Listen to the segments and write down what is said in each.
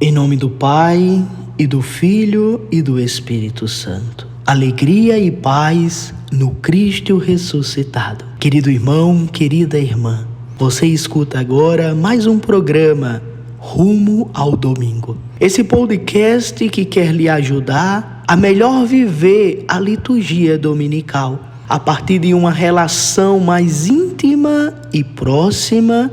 Em nome do Pai, e do Filho, e do Espírito Santo. Alegria e paz no Cristo ressuscitado. Querido irmão, querida irmã, você escuta agora mais um programa Rumo ao Domingo. Esse podcast que quer lhe ajudar a melhor viver a liturgia dominical, a partir de uma relação mais íntima e próxima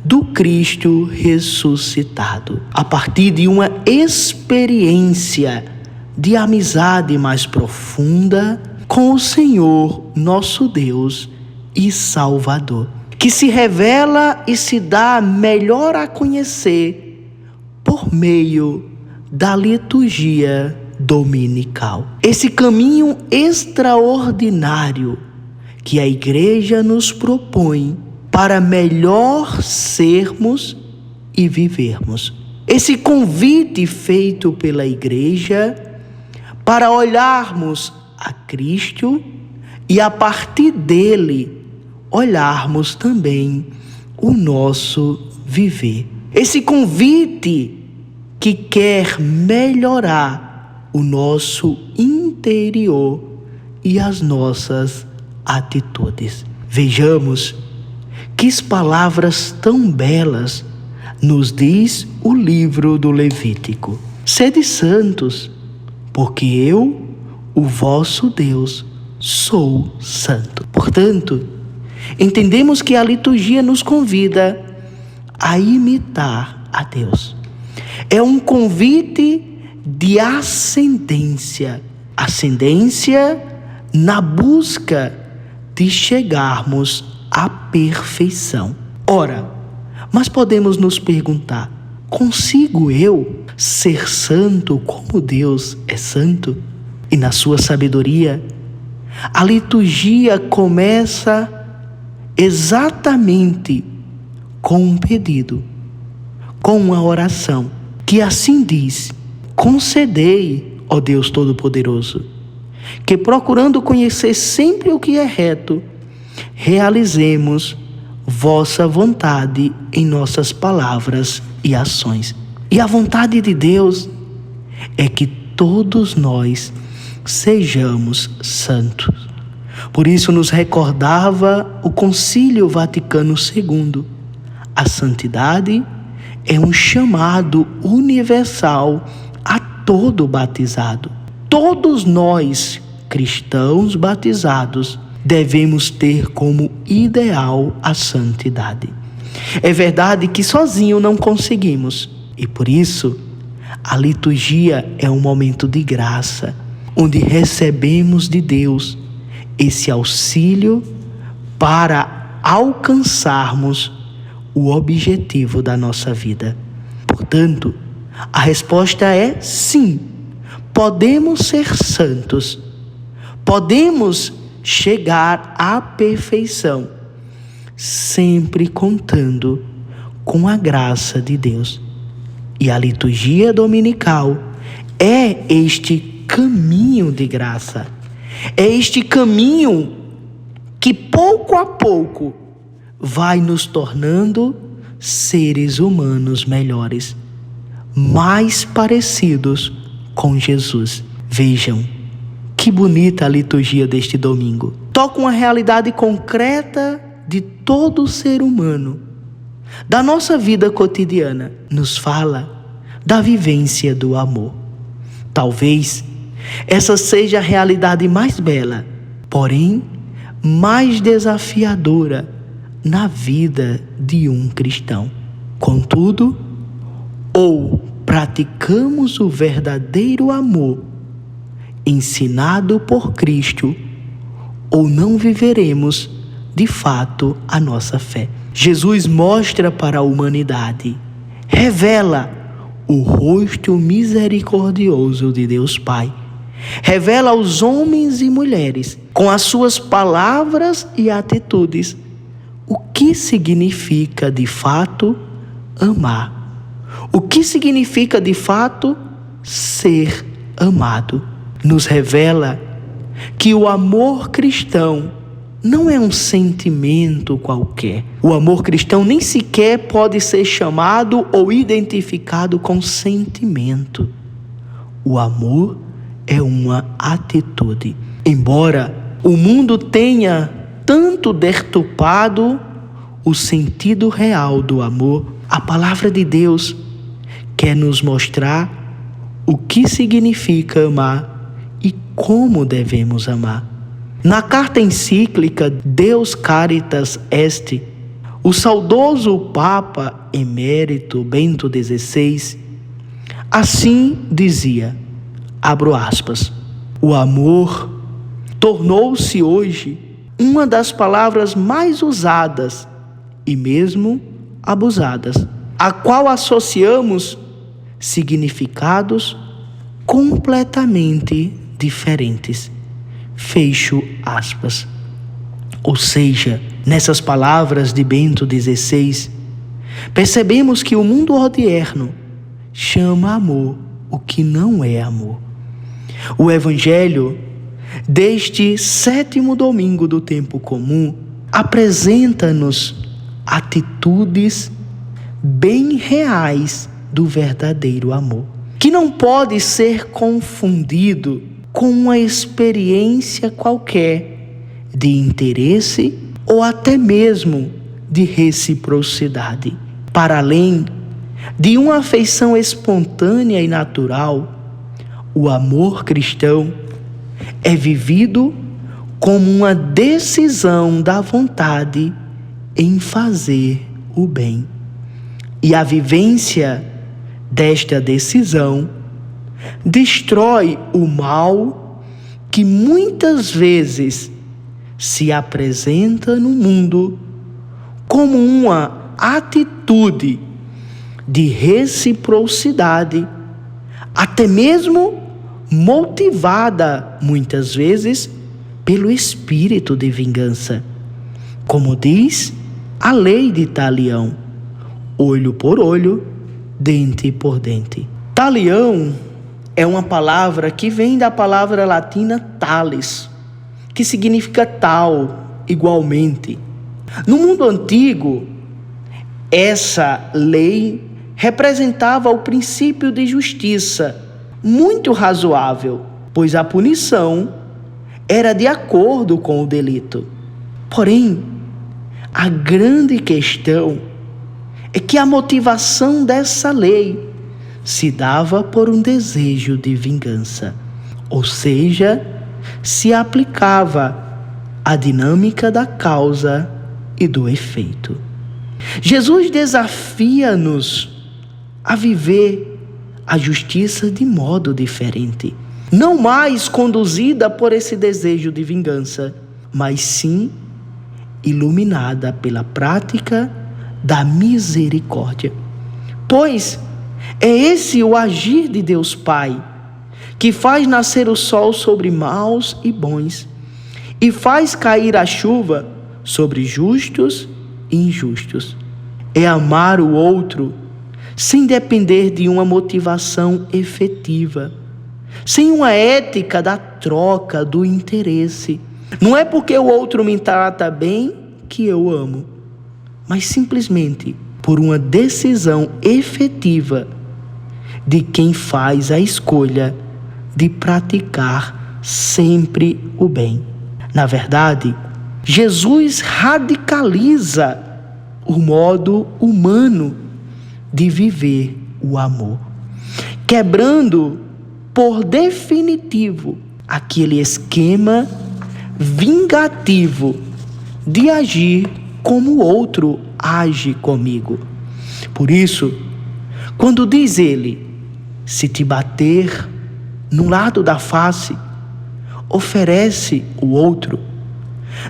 do Cristo ressuscitado, a partir de uma experiência de amizade mais profunda com o Senhor, nosso Deus e Salvador, que se revela e se dá melhor a conhecer por meio da liturgia dominical. Esse caminho extraordinário que a Igreja nos propõe para melhor sermos e vivermos. Esse convite feito pela Igreja para olharmos a Cristo e a partir dele olharmos também o nosso viver. Esse convite que quer melhorar o nosso interior e as nossas atitudes. Vejamos que palavras tão belas nos diz o livro do Levítico. Sede santos, porque eu, o vosso Deus, sou santo. Portanto, entendemos que a liturgia nos convida a imitar a Deus. É um convite de ascendência na busca de chegarmos à perfeição. Ora, mas podemos nos perguntar: consigo eu ser santo como Deus é santo? E na sua sabedoria, a liturgia começa exatamente com um pedido, com uma oração, que assim diz: concedei, ó Deus Todo-Poderoso, que procurando conhecer sempre o que é reto, realizemos vossa vontade em nossas palavras e ações. E a vontade de Deus é que todos nós sejamos santos. Por isso nos recordava o Concílio Vaticano II. A santidade é um chamado universal a todo batizado. Todos nós, cristãos batizados, devemos ter como ideal a santidade. É verdade que sozinho não conseguimos, e por isso a liturgia é um momento de graça, onde recebemos de Deus esse auxílio para alcançarmos o objetivo da nossa vida. Portanto, a resposta é sim, podemos ser santos, podemos chegar à perfeição, sempre contando com a graça de Deus. E a liturgia dominical é este caminho de graça, é este caminho que pouco a pouco vai nos tornando seres humanos melhores, mais parecidos com Jesus. Vejam, que bonita a liturgia deste domingo. Toca uma realidade concreta de todo ser humano, da nossa vida cotidiana. Nos fala da vivência do amor. Talvez essa seja a realidade mais bela, porém mais desafiadora na vida de um cristão. Contudo, ou praticamos o verdadeiro amor ensinado por Cristo, ou não viveremos de fato a nossa fé. Jesus mostra para a humanidade, revela o rosto misericordioso de Deus Pai, revela aos homens e mulheres, com as suas palavras e atitudes, o que significa de fato amar, o que significa de fato ser amado. Nos revela que o amor cristão não é um sentimento qualquer. O amor cristão nem sequer pode ser chamado ou identificado com sentimento. O amor é uma atitude. Embora o mundo tenha tanto deturpado o sentido real do amor, a palavra de Deus quer nos mostrar o que significa amar e como devemos amar. Na carta encíclica Deus Caritas Est, o saudoso Papa Emérito Bento XVI assim dizia, abro aspas, o amor tornou-se hoje uma das palavras mais usadas e mesmo abusadas, a qual associamos significados completamente diferentes. Fecho aspas. Ou seja, nessas palavras de Bento XVI, percebemos que o mundo odierno chama amor o que não é amor. O Evangelho deste 7º domingo do tempo comum apresenta-nos atitudes bem reais do verdadeiro amor, que não pode ser confundido com uma experiência qualquer de interesse ou até mesmo de reciprocidade. Para além de uma afeição espontânea e natural, o amor cristão é vivido como uma decisão da vontade em fazer o bem. E a vivência desta decisão destrói o mal que muitas vezes se apresenta no mundo como uma atitude de reciprocidade, até mesmo motivada muitas vezes pelo espírito de vingança. Como diz a lei de Talião, olho por olho, dente por dente. Talião é uma palavra que vem da palavra latina talis, que significa tal, igualmente. No mundo antigo, essa lei representava o princípio de justiça, muito razoável, pois a punição era de acordo com o delito. Porém, a grande questão é que a motivação dessa lei se dava por um desejo de vingança, ou seja, se aplicava à dinâmica da causa e do efeito. Jesus desafia-nos a viver a justiça de modo diferente, não mais conduzida por esse desejo de vingança, mas sim iluminada pela prática da misericórdia. Pois é esse o agir de Deus Pai, que faz nascer o sol sobre maus e bons, e faz cair a chuva sobre justos e injustos. É amar o outro sem depender de uma motivação efetiva, sem uma ética da troca, do interesse. Não é porque o outro me trata bem que eu amo, mas simplesmente por uma decisão efetiva de quem faz a escolha de praticar sempre o bem. Na verdade, Jesus radicaliza o modo humano de viver o amor, quebrando por definitivo aquele esquema vingativo de agir como o outro age comigo. Por isso, quando diz ele, se te bater no lado da face, oferece o outro,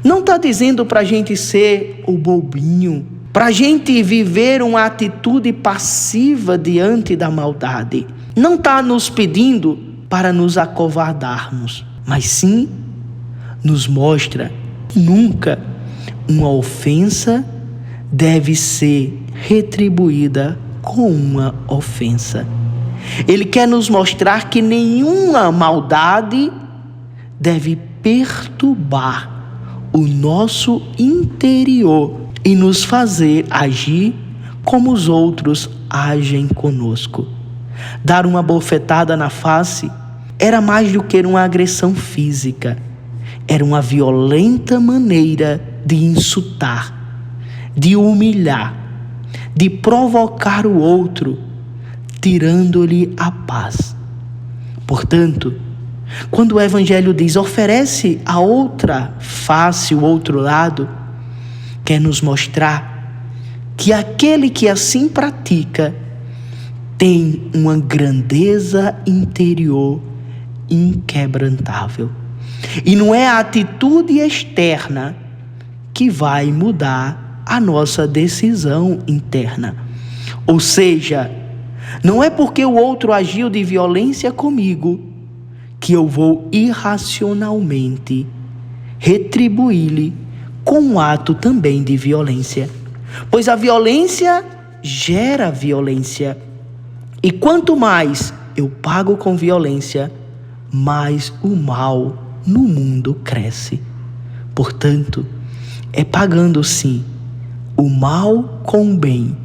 não está dizendo para a gente ser o bobinho, para a gente viver uma atitude passiva diante da maldade. Não está nos pedindo para nos acovardarmos, mas sim nos mostra que nunca uma ofensa deve ser retribuída com uma ofensa. Ele quer nos mostrar que nenhuma maldade deve perturbar o nosso interior e nos fazer agir como os outros agem conosco. Dar uma bofetada na face era mais do que uma agressão física. Era uma violenta maneira de insultar, de humilhar, de provocar o outro, tirando-lhe a paz. Portanto, quando o Evangelho diz oferece a outra face, o outro lado, quer nos mostrar que aquele que assim pratica tem uma grandeza interior inquebrantável. E não é a atitude externa que vai mudar a nossa decisão interna. Ou seja, não é porque o outro agiu de violência comigo que eu vou irracionalmente retribuir-lhe com um ato também de violência. Pois a violência gera violência. E quanto mais eu pago com violência, mais o mal no mundo cresce. Portanto, é pagando sim o mal com o bem.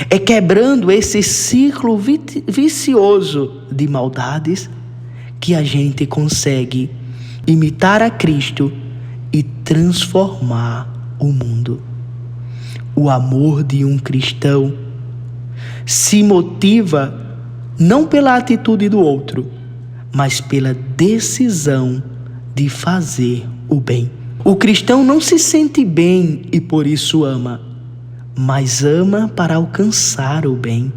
É quebrando esse ciclo vicioso de maldades que a gente consegue imitar a Cristo e transformar o mundo. O amor de um cristão se motiva não pela atitude do outro, mas pela decisão de fazer o bem. O cristão não se sente bem e por isso ama, mas ama para alcançar o bem.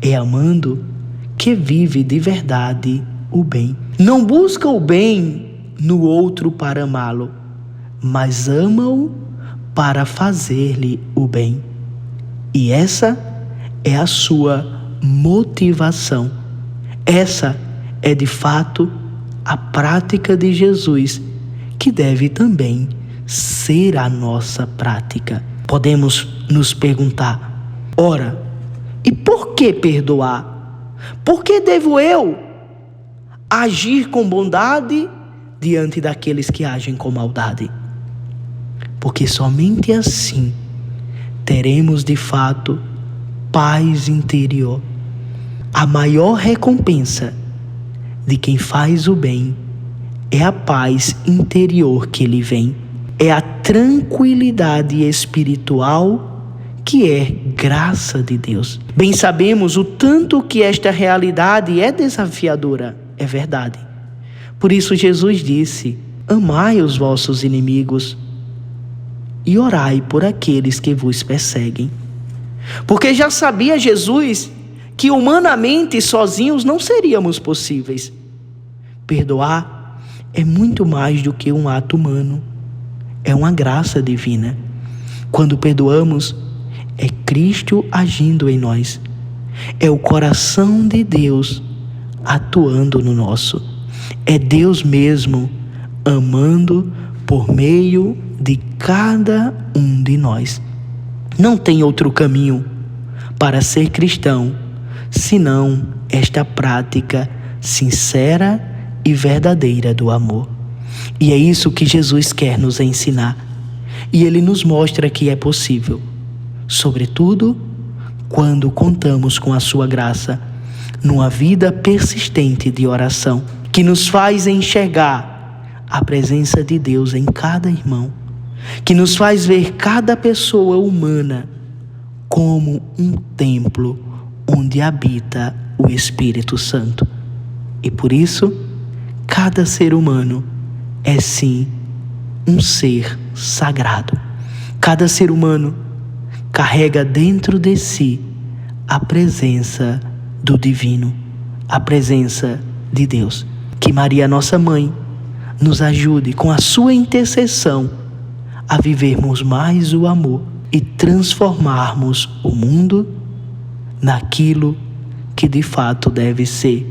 É amando que vive de verdade o bem. Não busca o bem no outro para amá-lo, mas ama-o para fazer-lhe o bem. E essa é a sua motivação. Essa é de fato a prática de Jesus, que deve também ser a nossa prática. Podemos nos perguntar: ora, e por que perdoar? Por que devo eu agir com bondade diante daqueles que agem com maldade? Porque somente assim teremos de fato paz interior. A maior recompensa de quem faz o bem é a paz interior que lhe vem. É a tranquilidade espiritual que é graça de Deus. Bem sabemos o tanto que esta realidade é desafiadora, é verdade. Por isso Jesus disse: amai os vossos inimigos e orai por aqueles que vos perseguem. Porque já sabia Jesus que humanamente sozinhos não seríamos possíveis. Perdoar é muito mais do que um ato humano. É uma graça divina. Quando perdoamos, é Cristo agindo em nós. É o coração de Deus atuando no nosso. É Deus mesmo amando por meio de cada um de nós. Não tem outro caminho para ser cristão senão esta prática sincera e verdadeira do amor. E é isso que Jesus quer nos ensinar. E Ele nos mostra que é possível, sobretudo quando contamos com a sua graça, numa vida persistente de oração, que nos faz enxergar a presença de Deus em cada irmão, que nos faz ver cada pessoa humana como um templo onde habita o Espírito Santo. E por isso, cada ser humano é sim um ser sagrado. Cada ser humano carrega dentro de si a presença do divino, a presença de Deus. Que Maria, nossa mãe, nos ajude com a sua intercessão a vivermos mais o amor e transformarmos o mundo naquilo que de fato deve ser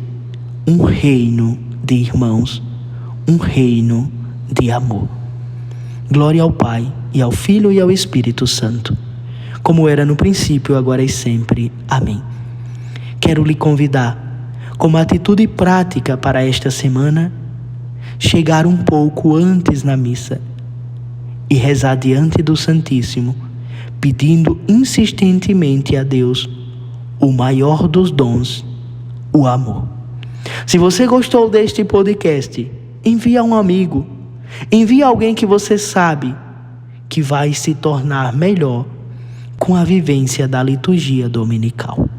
um reino de irmãos, um reino de amor. Glória ao Pai, e ao Filho e ao Espírito Santo, como era no princípio, agora e sempre. Amém. Quero lhe convidar, como atitude prática para esta semana, chegar um pouco antes na missa, e rezar diante do Santíssimo, pedindo insistentemente a Deus o maior dos dons, o amor. Se você gostou deste podcast, envie a um amigo, envie a alguém que você sabe que vai se tornar melhor com a vivência da liturgia dominical.